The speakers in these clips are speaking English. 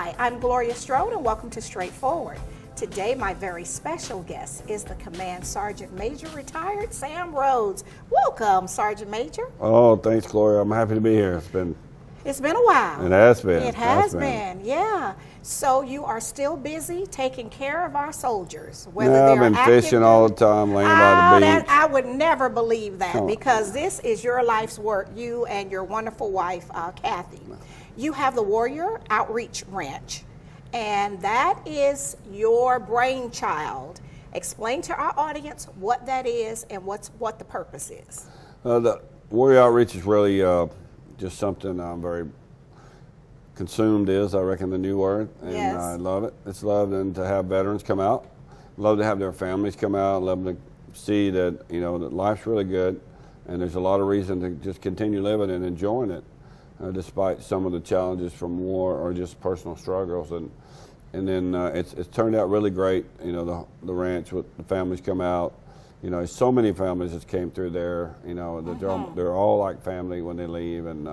Hi, I'm Gloria Strode and welcome to Straightforward. Today my very special guest is the Command Sergeant Major retired Sam Rhodes. Welcome, Sergeant Major. Oh, thanks, Gloria. I'm happy to be here. It's been a while. It has been. It has been, yeah. So you are still busy taking care of our soldiers, whether yeah, they're I've been fishing all the time, laying by the beach. I would never believe that because this is your life's work, you and your wonderful wife, Kathy. You have the Warrior Outreach Ranch, and that is your brainchild. Explain to our audience what that is and what the purpose is. The Warrior Outreach is really just something I'm very consumed is, I reckon, the new word, and yes. I love it. It's loving to have veterans come out, love to have their families come out, love to see that, you know, that life's really good, and there's a lot of reason to just continue living and enjoying it, despite some of the challenges from war or just personal struggles, and then it's turned out really great. You know, the ranch with the families come out. You know, so many families that came through there. You know, they're all like family when they leave, and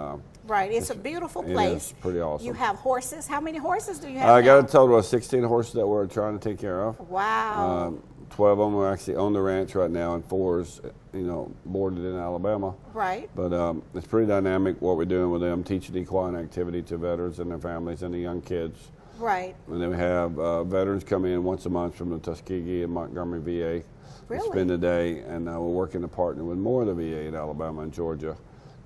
right. It's a beautiful place. It's pretty awesome. You have horses. How many horses do you have? I got a total of 16 horses that we're trying to take care of. Wow. 12 of them are actually on the ranch right now, and 4 is, you know, boarded in Alabama. Right. But it's pretty dynamic what we're doing with them, teaching equine activity to veterans and their families and the young kids. Right. And then we have veterans come in once a month from the Tuskegee and Montgomery VA. Really? Spend the day, and we're working to partner with more of the VA in Alabama and Georgia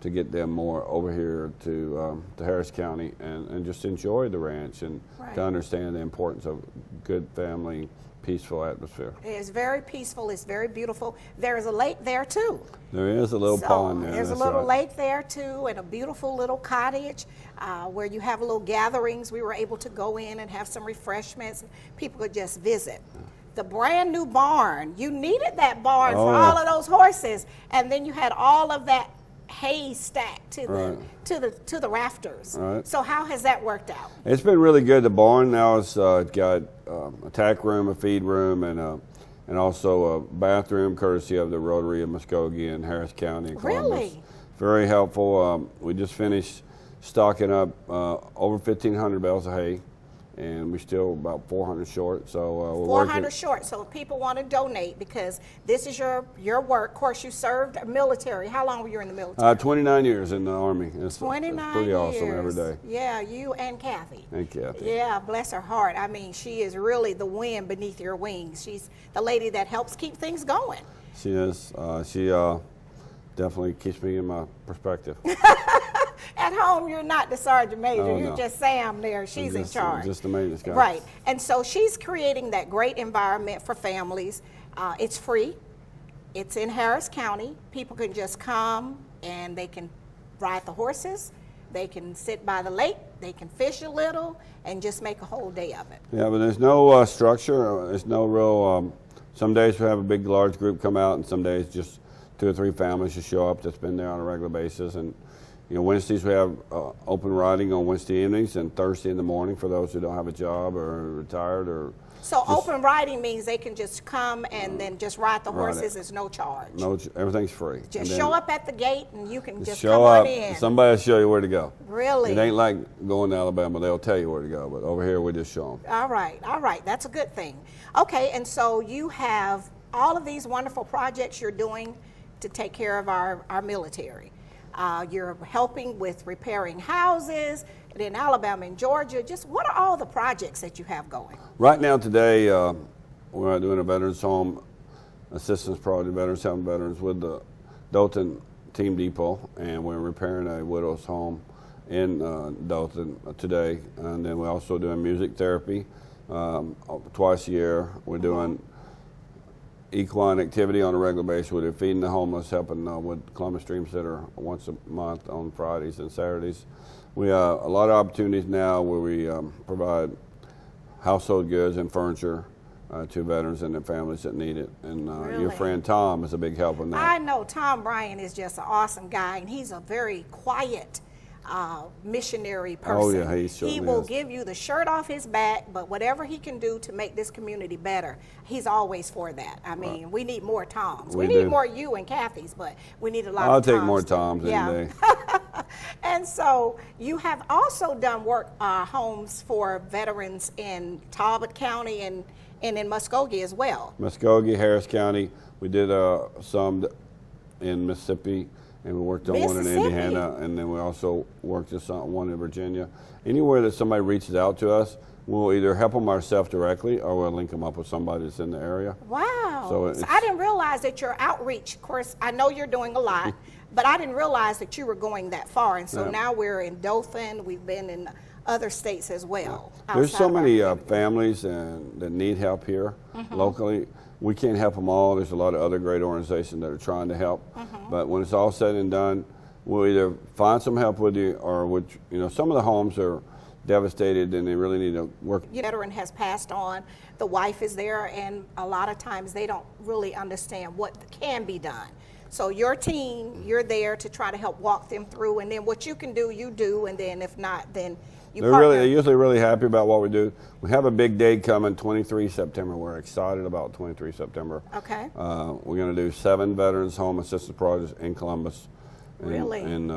to get them more over here to Harris County and just enjoy the ranch and right. to understand the importance of good family, peaceful atmosphere. It's very peaceful. It's very beautiful. There's a lake there too. There is a little pond there. There's a little lake there too, and a beautiful little cottage where you have little gatherings. We were able to go in and have some refreshments. People could just visit. The brand new barn, you needed that barn for all of those horses, and then you had all of that hay stacked to the rafters. Right. So how has that worked out? It's been really good. The barn now has got a tack room, a feed room, and also a bathroom courtesy of the Rotary of Muskogee and Harris County and Columbus. Really? Very helpful. We just finished stocking up over 1,500 bales of hay, and we're still about 400 short. So we're 400 working. short. So if people want to donate, because this is your work. Of course, you served military. How long were you in the military? 29 years in the Army. It's 29 pretty years. awesome every day. Yeah, you and Kathy. And Kathy. Yeah, bless her heart. I mean, she is really the wind beneath your wings. She's the lady that helps keep things going. She is. She definitely keeps me in my perspective. At home, you're not the sergeant major. Oh, you're no. just Sam there. She's in charge. Just the maintenance guy. Right. And so she's creating that great environment for families. It's free. It's in Harris County. People can just come and they can ride the horses. They can sit by the lake. They can fish a little and just make a whole day of it. Yeah, but there's no structure. There's no real. Some days we have a big, large group come out, and some days just 2 or 3 families just show up that's been there on a regular basis. And you know, Wednesdays we have open riding on Wednesday evenings and Thursday in the morning for those who don't have a job or retired or. So open riding means they can just come and then just ride the horses. There's no charge. No, everything's free. Just show up at the gate and you can just show come up, on in. Somebody will show you where to go. Really? It ain't like going to Alabama. They'll tell you where to go, but over here we just show them. All right, all right. That's a good thing. Okay, and so you have all of these wonderful projects you're doing to take care of our military. You're helping with repairing houses in Alabama and Georgia. Just what are all the projects that you have going? Right now today, we're doing a Veterans Home Assistance Project, Veterans Helping Veterans with the Dothan Team Depot, and we're repairing a widow's home in Dothan today. And then we're also doing music therapy twice a year. We're doing equine activity on a regular basis. We're feeding the homeless, helping with Columbus Stream Center once a month on Fridays and Saturdays. We have a lot of opportunities now where we provide household goods and furniture to veterans and their families that need it. And your friend Tom is a big help in that. I know Tom Bryan is just an awesome guy, and he's a very quiet missionary person. Oh, yeah, he certainly will is. give you the shirt off his back, but whatever he can do to make this community better, he's always for that. I mean, we need more Toms. We need do. more you and Kathy's, but we need a lot I'll of Toms. take more too. Toms any day. And so you have also done work homes for veterans in Talbot County and in Muskogee as well. Muskogee, Harris County. We did some in Mississippi, and we worked on one in Indiana, and then we also worked on one in Virginia. Anywhere that somebody reaches out to us, we'll either help them ourselves directly or we'll link them up with somebody that's in the area. Wow. So I didn't realize that your outreach, of course, I know you're doing a lot, but I didn't realize that you were going that far. And so now we're in Dothan, we've been in other states as well. There's so many families that need help here locally. We can't help them all. There's a lot of other great organizations that are trying to help. But when it's all said and done, we'll either find some help with you or some of the homes are devastated and they really need to work. Your veteran has passed on, the wife is there, and a lot of times they don't really understand what can be done. So your team, you're there to try to help walk them through, and then what you can do, you do, and then if not, then you partner. They're usually really happy about what we do. We have a big day coming, 23 September. We're excited about 23 September. Okay. We're going to do 7 Veterans Home Assistance Projects in Columbus. Really? And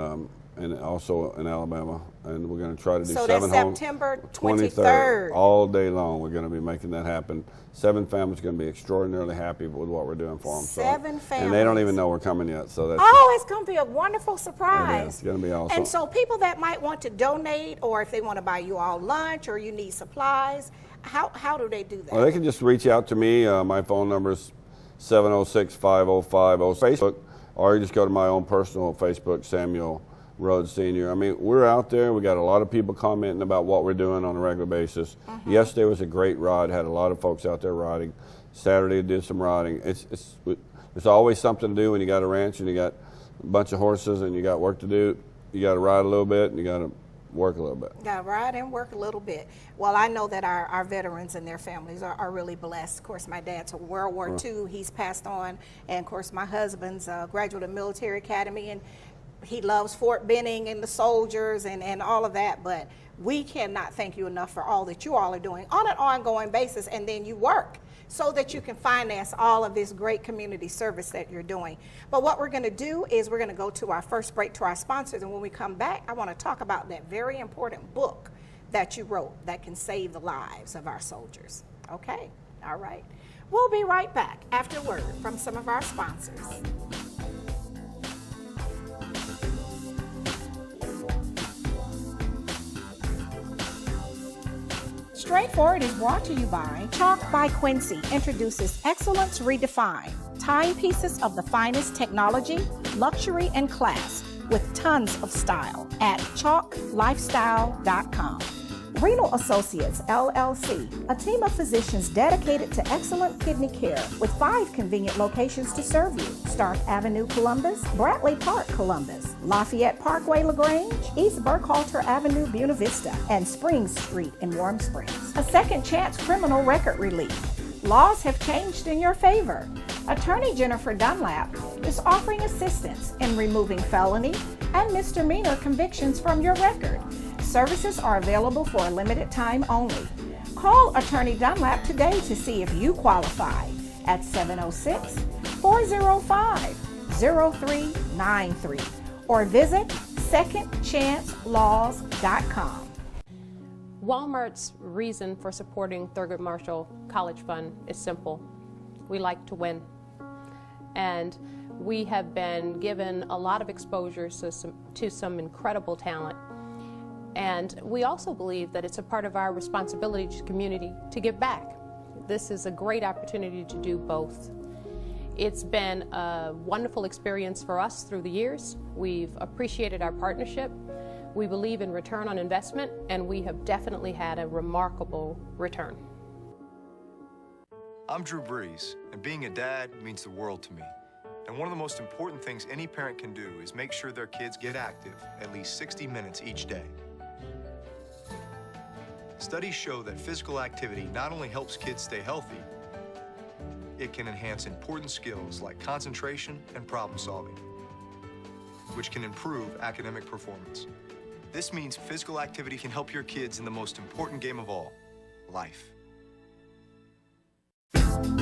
also in Alabama. And we're going to try to do 7 that's homes. September 23rd. All day long, we're going to be making that happen. 7 families are going to be extraordinarily happy with what we're doing for them. 7 families. And they don't even know we're coming yet. So that's it's going to be a wonderful surprise. It's going to be awesome. And so people that might want to donate, or if they want to buy you all lunch, or you need supplies, how do they do that? Well, they can just reach out to me. My phone number is 706-5050 Facebook, or you just go to my own personal Facebook, Samuel Rhodes Sr. I mean, we're out there. We got a lot of people commenting about what we're doing on a regular basis. Yesterday was a great ride. Had a lot of folks out there riding. Saturday did some riding. There's always something to do when you got a ranch and you got a bunch of horses and you got work to do. You got to ride a little bit and you got to work a little bit. Got to ride and work a little bit. Well, I know that our veterans and their families are really blessed. Of course, my dad's a World War II. He's passed on. And, of course, my husband's a graduate of military academy, and he loves Fort Benning and the soldiers and all of that. But we cannot thank you enough for all that you all are doing on an ongoing basis. And then you work so that you can finance all of this great community service that you're doing. But what we're going to do is we're going to go to our first break to our sponsors. And when we come back, I want to talk about that very important book that you wrote that can save the lives of our soldiers. Okay? All right. We'll be right back after a word from some of our sponsors. Straightforward is brought to you by Chalk by Quincy introduces Excellence Redefined, timepieces of the finest technology, luxury, and class with tons of style at chalklifestyle.com. Renal Associates, LLC, a team of physicians dedicated to excellent kidney care with 5 convenient locations to serve you. Stark Avenue, Columbus, Bradley Park, Columbus, Lafayette Parkway, LaGrange, East Burkhalter Avenue, Buena Vista, and Springs Street in Warm Springs. A second chance criminal record relief. Laws have changed in your favor. Attorney Jennifer Dunlap is offering assistance in removing felony and misdemeanor convictions from your record. Services are available for a limited time only. Call Attorney Dunlap today to see if you qualify at 706-405-0393 or visit secondchancelaws.com. Walmart's reason for supporting Thurgood Marshall College Fund is simple. We like to win. And we have been given a lot of exposure to some incredible talent. And we also believe that it's a part of our responsibility to the community to give back. This is a great opportunity to do both. It's been a wonderful experience for us through the years. We've appreciated our partnership. We believe in return on investment, and we have definitely had a remarkable return. I'm Drew Brees, and being a dad means the world to me. And one of the most important things any parent can do is make sure their kids get active at least 60 minutes each day. Studies show that physical activity not only helps kids stay healthy, it can enhance important skills like concentration and problem solving, which can improve academic performance. This means physical activity can help your kids in the most important game of all, life. And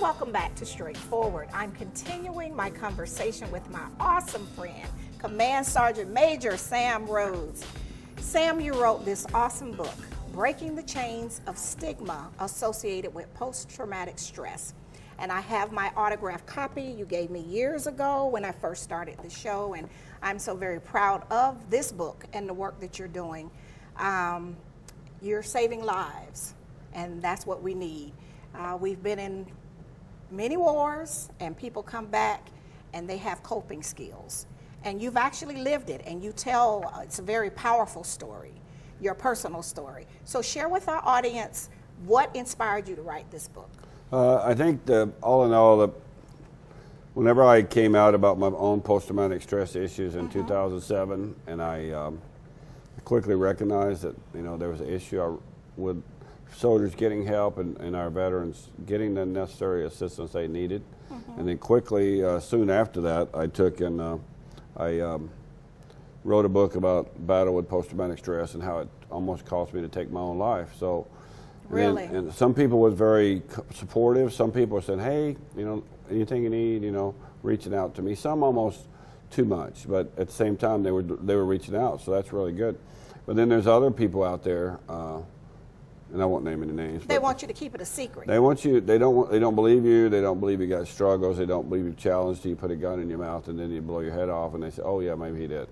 welcome back to Straightforward. I'm continuing my conversation with my awesome friend, Command Sergeant Major Sam Rhodes. Sam, you wrote this awesome book, Breaking the Chains of Stigma Associated with Post-Traumatic Stress. And I have my autographed copy you gave me years ago when I first started the show, and I'm so very proud of this book and the work that you're doing. You're saving lives, and that's what we need. We've been in many wars, and people come back and they have coping skills. And you've actually lived it, and you tell, it's a very powerful story, your personal story. So share with our audience what inspired you to write this book. I think all in all, whenever I came out about my own post-traumatic stress issues in 2007, and I quickly recognized that there was an issue with soldiers getting help and our veterans getting the necessary assistance they needed, and then quickly, soon after that, I took and I wrote a book about battle with post-traumatic stress and how it almost caused me to take my own life. So. Really? And some people was very supportive. Some people said, hey, anything you need, reaching out to me. Some almost too much, but at the same time they were reaching out, so that's really good. But then there's other people out there, and I won't name any names. They want you to keep it a secret. They want you. They don't believe you. They don't believe you got struggles. They don't believe you challenged. You put a gun in your mouth and then you blow your head off, and they say, oh yeah, maybe he did.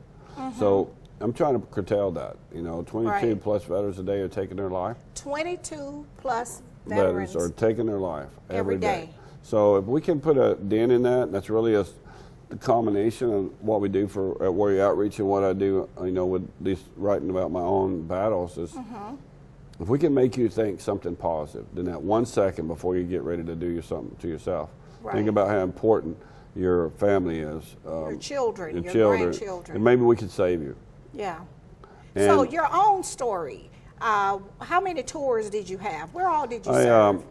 So I'm trying to curtail that. 22 plus veterans a day are taking their life. 22 plus veterans are taking their life every day. day. So if we can put a dent in that, that's really the combination of what we do at Warrior Outreach and what I do, with these writing about my own battles is, if we can make you think something positive, then that 1 second before you get ready to do something to yourself, think about how important your family is. Your children, your grandchildren. And maybe we could save you. Yeah. And so your own story, how many tours did you have? Where all did you serve?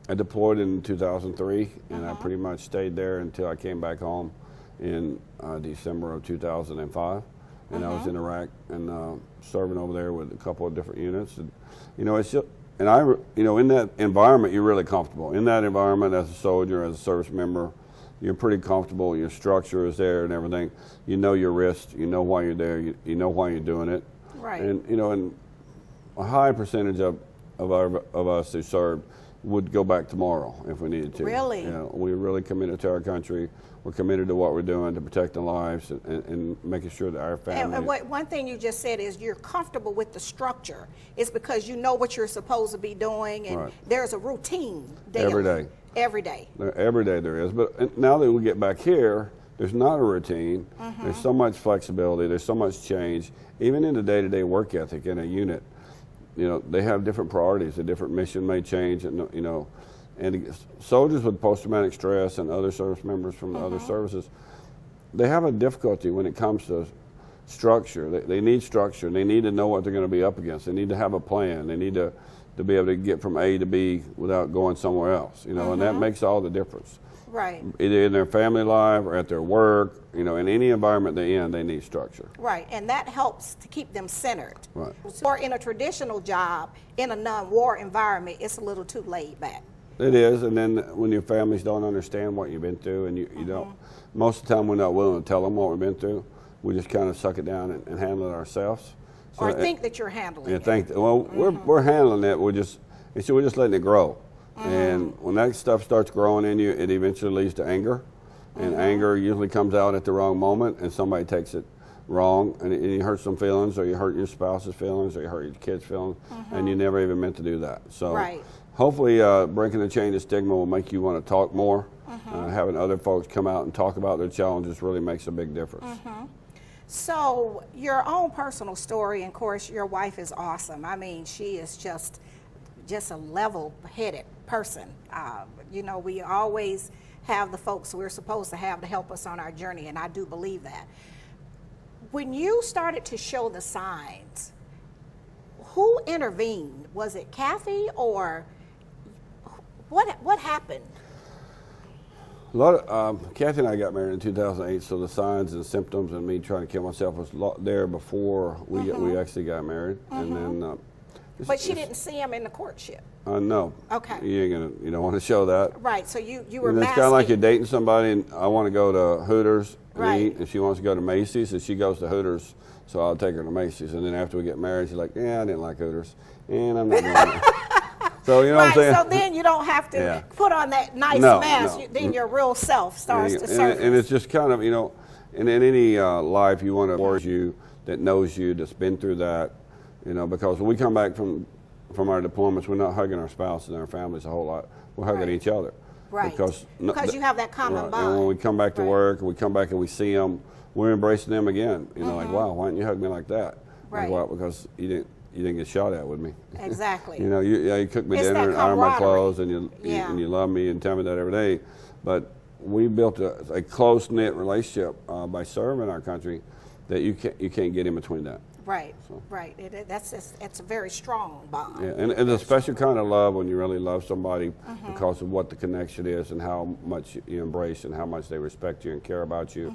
I deployed in 2003, and I pretty much stayed there until I came back home in December of 2005. And I was in Iraq and serving over there with a couple of different units. And, it's just, and in that environment, you're really comfortable. In that environment, as a soldier, as a service member, you're pretty comfortable. Your structure is there and everything. You know your risk. You know why you're there. You know why you're doing it. Right. And and a high percentage of us who served would go back tomorrow if we needed to. Really? We're really committed to our country. We're committed to what we're doing to protecting lives and making sure that our family. And one thing you just said is you're comfortable with the structure. It's because you know what you're supposed to be doing, and there's a routine daily. Every day. Every day. Every day there is. But now that we get back here, there's not a routine. There's so much flexibility. There's so much change. Even in the day-to-day work ethic in a unit, they have different priorities. A different mission may change, and soldiers with post-traumatic stress and other service members from other services, they have a difficulty when it comes to structure. They need structure. They need to know what they're going to be up against. They need to have a plan. They need to be able to get from A to B without going somewhere else, and that makes all the difference. Right. Either in their family life or at their work, in any environment they're in, they need structure. Right, and that helps to keep them centered. Right. Or in a traditional job, in a non-war environment, it's a little too laid back. It is, and then when your families don't understand what you've been through, and you don't, most of the time we're not willing to tell them what we've been through. We just kind of suck it down and handle it ourselves. So, or think that you're handling it. We're handling it. We're just letting it grow. And when that stuff starts growing in you, it eventually leads to anger. And anger usually comes out at the wrong moment, and somebody takes it wrong, and you hurt some feelings, or you hurt your spouse's feelings, or you hurt your kids' feelings, and you never even meant to do that. So hopefully breaking the chain of stigma will make you want to talk more. Having other folks come out and talk about their challenges really makes a big difference. So your own personal story, and of course your wife is awesome. I mean, she is just a level-headed person. We always have the folks we're supposed to have to help us on our journey, and I do believe that. When you started to show the signs, who intervened? Was it Kathy, or what happened? A lot of, Kathy and I got married in 2008, so the signs and symptoms and me trying to kill myself was there before we actually got married, and then. But she didn't see him in the courtship. No. Okay. You don't want to show that. Right. So you were. And it's masking. kind of like you're dating somebody, and I want to go to Hooters and Right. eat, and she wants to go to Macy's, and she goes to Hooters, so I'll take her to Macy's. And then after we get married, she's like, "Yeah, I didn't like Hooters, and I'm not doing that." So you know what I'm saying? So then you don't have to put on that nice mask. No. Then your real self starts to surface. And it's just kind of, in any life, you want to towards you that knows you, that's been through that, because when we come back from our deployments, we're not hugging our spouses and our families a whole lot. We're hugging each other. Right. Because you have that common bond. And when we come back to work, we come back and we see them, we're embracing them again. Like, wow, why didn't you hug me like that? Right. Like, well, because you didn't get shot at with me. Exactly. You cook me It's dinner that and iron my camaraderie. clothes, and you love me and tell me that every day. But we built a close knit relationship by serving our country that you can't get in between that. Right. Right. It's a very strong bond. Yeah, and it's a special kind of love when you really love somebody because of what the connection is and how much you embrace and how much they respect you and care about you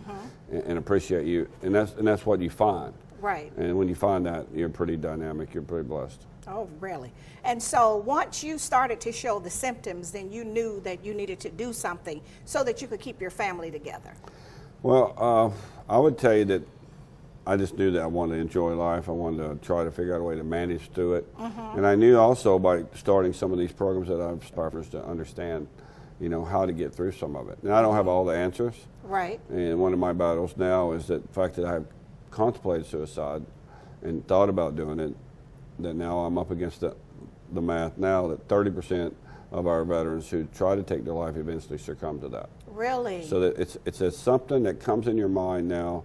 and appreciate you, and that's what you find. Right. And when you find that, you're pretty dynamic. You're pretty blessed. Oh, really? And so once you started to show the symptoms, then you knew that you needed to do something so that you could keep your family together. Well, I would tell you that I just knew that I wanted to enjoy life. I wanted to try to figure out a way to manage through it. And I knew also by starting some of these programs that I've started to understand, how to get through some of it. And I don't have all the answers. Right. And one of my battles now is that the fact that I have contemplated suicide and thought about doing it, that now I'm up against the math now that 30% of our veterans who try to take their life eventually succumb to that. Really? So that it's something that comes in your mind now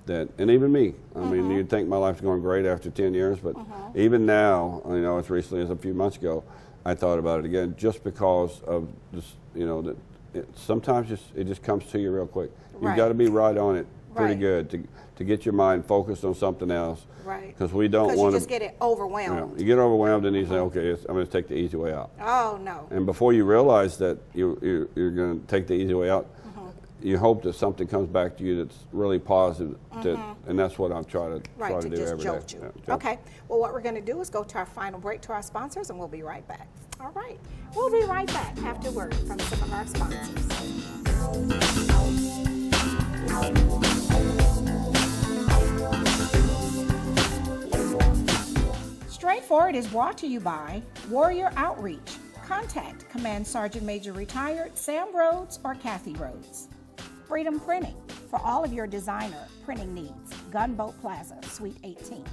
that, and even me, I mean, you'd think my life's going great after 10 years, but even now, as recently as a few months ago, I thought about it again just because of this, that sometimes it just comes to you real quick. You've got to be right on it pretty good to get your mind focused on something else. Right. Because we don't want to. you just get it overwhelmed. You get overwhelmed and you say, okay, I'm going to take the easy way out. Oh, no. And before you realize that you're going to take the easy way out, you hope that something comes back to you that's really positive, and that's what I'm trying to do every day. Just jolt you. Yeah, okay. Well, what we're going to do is go to our final break to our sponsors, and we'll be right back. All right. We'll be right back after word from some of our sponsors. Straightforward is brought to you by Warrior Outreach. Contact Command Sergeant Major Retired Sam Rhodes or Kathy Rhodes. Freedom Printing for all of your designer printing needs. Gunboat Plaza, Suite 18.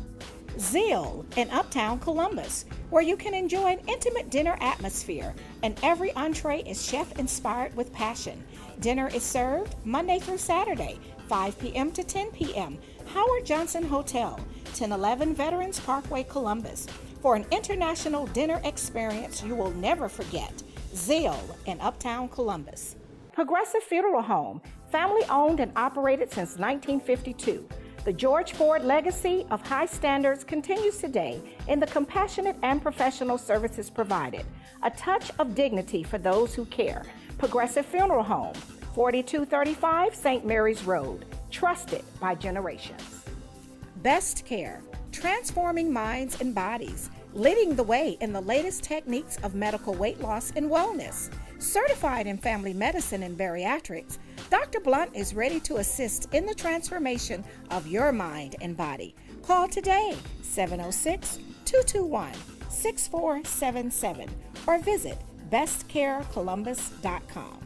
Zeal in Uptown Columbus, where you can enjoy an intimate dinner atmosphere, and every entree is chef-inspired with passion. Dinner is served Monday through Saturday, 5 p.m. to 10 p.m. Howard Johnson Hotel, 1011 Veterans Parkway, Columbus. For an international dinner experience you will never forget. Zeal in Uptown Columbus. Progressive Funeral Home, family owned and operated since 1952. The George Ford legacy of high standards continues today in the compassionate and professional services provided. A touch of dignity for those who care. Progressive Funeral Home, 4235 St. Mary's Road. Trusted by generations. Best Care, transforming minds and bodies, leading the way in the latest techniques of medical weight loss and wellness. Certified in family medicine and bariatrics, Dr. Blunt is ready to assist in the transformation of your mind and body. Call today, 706-221-6477, or visit bestcarecolumbus.com.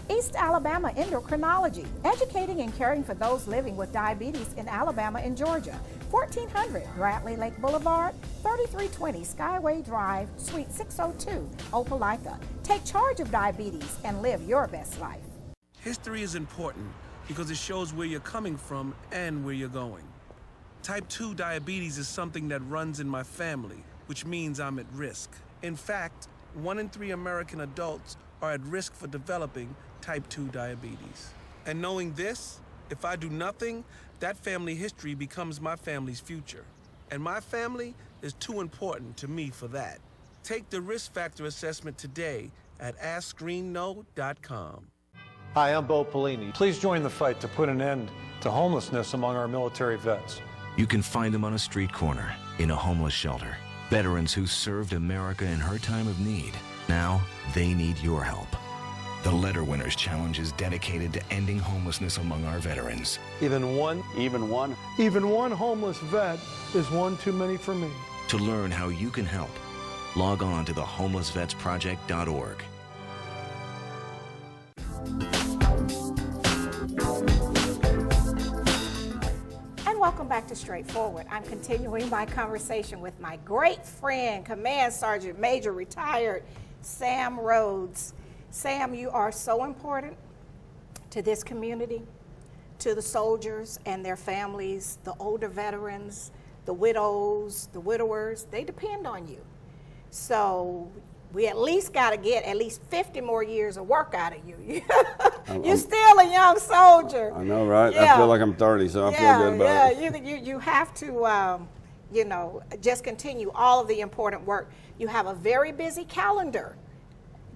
East Alabama Endocrinology, educating and caring for those living with diabetes in Alabama and Georgia. 1400 Bradley Lake Boulevard, 3320 Skyway Drive, Suite 602, Opelika. Take charge of diabetes and live your best life. History is important because it shows where you're coming from and where you're going. Type 2 diabetes is something that runs in my family, which means I'm at risk. In fact, 1 in 3 American adults are at risk for developing type 2 diabetes. And knowing this, if I do nothing, that family history becomes my family's future. And my family is too important to me for that. Take the risk factor assessment today at AskScreenKnow.com. Hi, I'm Bo Pelini. Please join the fight to put an end to homelessness among our military vets. You can find them on a street corner, in a homeless shelter. Veterans who served America in her time of need. Now, they need your help. The Letter Winners Challenge is dedicated to ending homelessness among our veterans. Even one homeless vet is one too many for me. To learn how you can help, log on to thehomelessvetsproject.org. Welcome back to Straightforward. I'm continuing my conversation with my great friend, Command Sergeant Major retired Sam Rhodes. Sam, you are so important to this community, to the soldiers and their families, the older veterans, the widows, the widowers. They depend on you. So we at least got to get at least 50 more years of work out of you. You're still a young soldier. I know, right? Yeah. I feel like I'm 30, so I feel good about it. You have to, just continue all of the important work. You have a very busy calendar.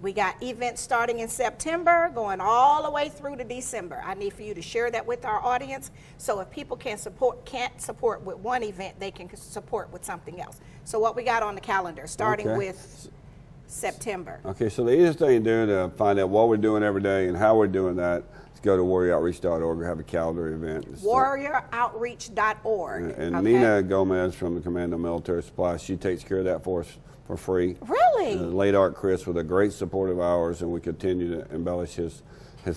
We got events starting in September, going all the way through to December. I need for you to share that with our audience, so if people can't support with one event, they can support with something else. So what we got on the calendar, starting with September. Okay, so the easiest thing to do to find out what we're doing every day and how we're doing that is go to warrioroutreach.org or have a calendar event. Warrioroutreach.org. And okay. Nina Gomez from the Commando Military Supply, she takes care of that for us for free. Really? Late Art Chris with a great support of ours, and we continue to embellish his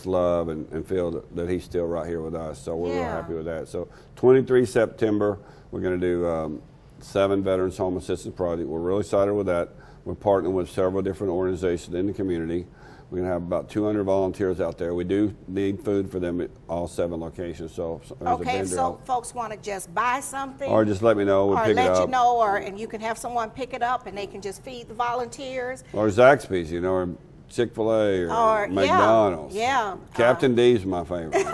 love and feel that he's still right here with us. So we're real happy with that. So 23 September, we're going to do 7 Veterans Home Assistance Project. We're really excited with that. We're partnering with several different organizations in the community. We're going to have about 200 volunteers out there. We do need food for them at all 7 locations. So okay, so folks want to just buy something, or just let me know. We'll pick it up. Or let you know, and you can have someone pick it up, and they can just feed the volunteers. Or Zaxby's, or Chick-fil-A, or McDonald's. Yeah. Captain D's my favorite.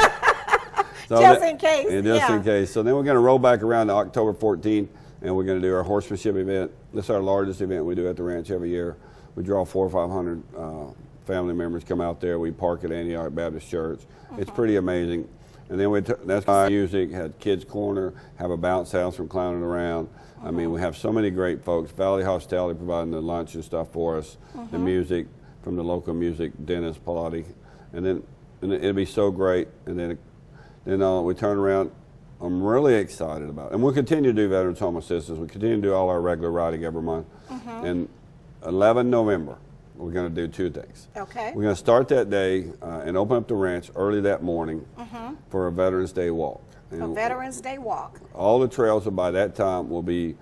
So just in case. Just in case. So then we're going to roll back around to October 14th. And we're going to do our horsemanship event. This is our largest event we do at the ranch every year. We draw 400 or 500 family members come out there. We park at Antioch Baptist Church. It's pretty amazing. And then that's my music, had Kids Corner, have a bounce house from clowning around. I mean, we have so many great folks. Valley Hospitality providing the lunch and stuff for us. The music from the local music, Dennis Pilati. And then it'll be so great. And then we turn around. I'm really excited about it. And we'll continue to do Veterans Home Assistance. We continue to do all our regular riding every month. And 11 November, we're going to do 2 things. Okay. We're going to start that day and open up the ranch early that morning for a Veterans Day walk. And a Veterans Day walk. All the trails by that time will be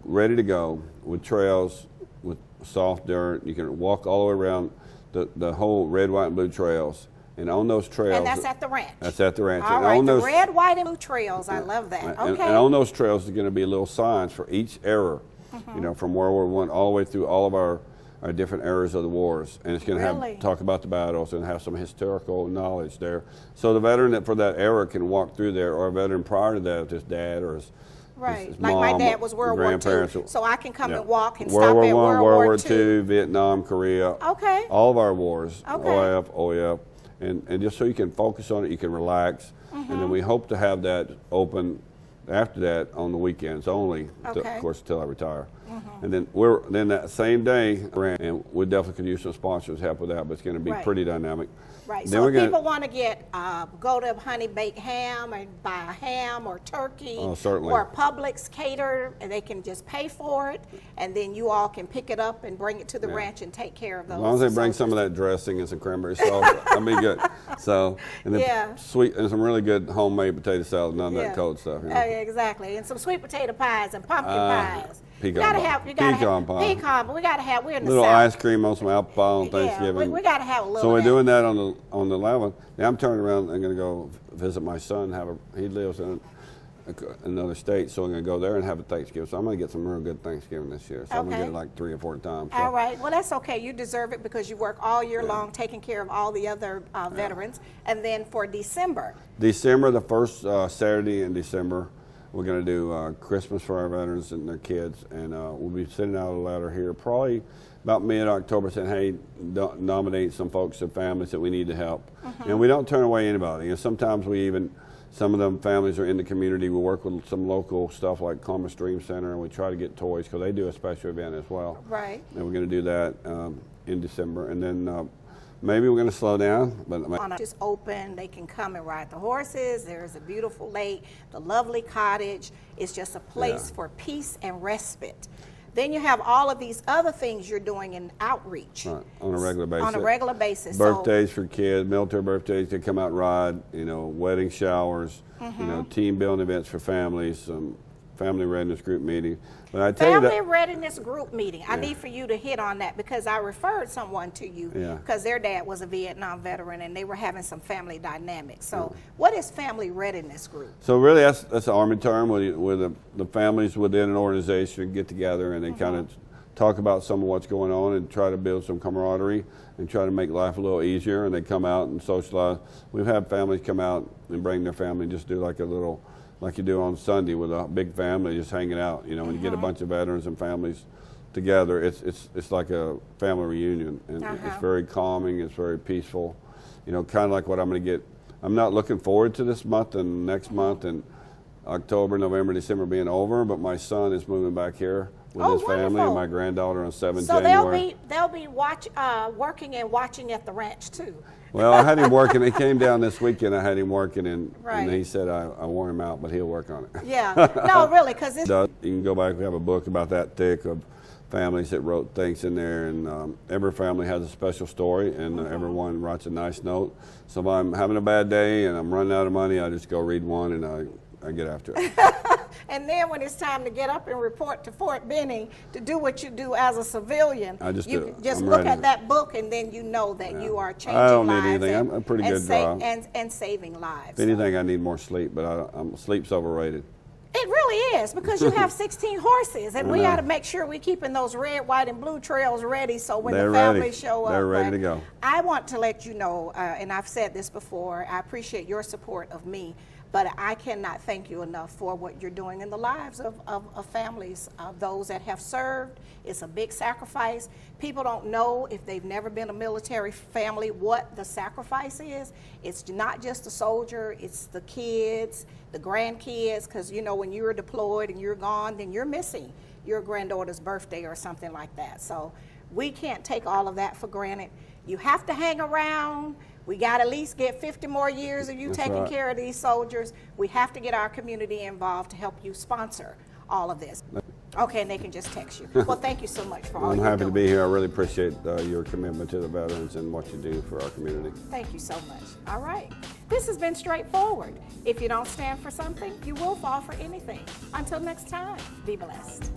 ready to go with trails, with soft dirt. You can walk all the way around the whole red, white, and blue trails. And on those trails. And that's at the ranch. That's at the ranch. All right, the red, white, and blue trails. I love that. Okay. And on those trails, there's going to be little signs for each era, from World War I all the way through all of our different eras of the wars. And it's going to talk about the battles and have some historical knowledge there. So the veteran that for that era can walk through there, or a veteran prior to that, if his dad or his Right, his like mom, my dad was World War II, so I can come and walk and stop at World War I, World War II, II, Vietnam, Korea. Okay. All of our wars, Okay. OIF, OEF. And just so you can focus on it, you can relax. And then we hope to have that open after that on the weekends only, of course, until I retire. And then then that same day, and we definitely could use some sponsors help with that, but it's going to be pretty dynamic. Right. Then So if people want to get go to Honey Baked Ham and buy a ham or turkey, or Publix cater, and they can just pay for it, and then you all can pick it up and bring it to the ranch and take care of those. As long as they bring some of that dressing and some cranberry sauce, that'll be good. So, and then sweet and some really good homemade potato salad, none of that cold stuff. Exactly, and some sweet potato pies and pumpkin pies. Pecan pie. Pecan, but we gotta have. We're in the little South. Ice cream on some apple pie on Thanksgiving. We gotta have a little. So we're doing that on the 11th. Now I'm turning around and going to go visit my son. He lives in another state, so I'm going to go there and have a Thanksgiving. So I'm going to get some real good Thanksgiving this year. So I'm going to get it like 3 or 4 times. So. All right. Well, that's okay. You deserve it because you work all year long taking care of all the other veterans. And then for December. The first Saturday in December, We're going to do Christmas for our veterans and their kids, and we'll be sending out a letter here probably about mid-October saying, hey, nominate some folks and families that we need to help. And we don't turn away anybody. And sometimes we even, some of them families are in the community. We work with some local stuff like Commerce Dream Center, and we try to get toys because they do a special event as well. Right. And we're going to do that in December. And then maybe we're going to slow down. But just open, they can come and ride the horses. There's a beautiful lake, the lovely cottage. It's just a place for peace and respite. Then you have all of these other things you're doing in outreach. Right, on a regular basis. On a regular basis. Birthdays for kids, military birthdays, they come out and ride, you know, wedding showers, you know, team building events for families, family readiness group meeting. But I tell you that, family readiness group meeting. I need for you to hit on that because I referred someone to you because their dad was a Vietnam veteran and they were having some family dynamics. So what is family readiness group? So really that's an Army term where the families within an organization get together and they kind of talk about some of what's going on and try to build some camaraderie and try to make life a little easier, and they come out and socialize. We've had families come out and bring their family and just do like a little, like you do on Sunday with a big family just hanging out. You know, when you get a bunch of veterans and families together, it's like a family reunion, and it's very calming, it's very peaceful. You know, kind of like what I'm going to get. I'm not looking forward to this month and next month and October, November, December being over, but my son is moving back here with his family and my granddaughter on 7th January. So they'll be working and watching at the ranch too. Well, I had him working. He came down this weekend. I had him working, and he said I wore him out, but he'll work on it. Yeah, no, really, because it's... You can go back. We have a book about that thick of families that wrote things in there, and every family has a special story, and everyone writes a nice note. So if I'm having a bad day and I'm running out of money, I just go read one, and I get after it. And then when it's time to get up and report to Fort Benning to do what you do as a civilian, you just look at that book and then you know that you are changing lives. I don't need anything. I'm a pretty good job. And saving lives. If anything, I need more sleep, but sleep's overrated. It really is, because you have 16 horses, and we got to make sure we're keeping those red, white, and blue trails ready so when the families show up. They're ready to go. I want to let you know, and I've said this before, I appreciate your support of me, but I cannot thank you enough for what you're doing in the lives of families, of those that have served. It's a big sacrifice. People don't know, if they've never been a military family, what the sacrifice is. It's not just the soldier, it's the kids, the grandkids, because you know when you're deployed and you're gone, then you're missing your granddaughter's birthday or something like that. So we can't take all of that for granted. You have to hang around. We got to at least get 50 more years of you taking care of these soldiers. We have to get our community involved to help you sponsor all of this. Okay, and they can just text you. Well, thank you so much for all you're doing. I'm happy to be here. I really appreciate your commitment to the veterans and what you do for our community. Thank you so much. All right. This has been straightforward. If you don't stand for something, you will fall for anything. Until next time, be blessed.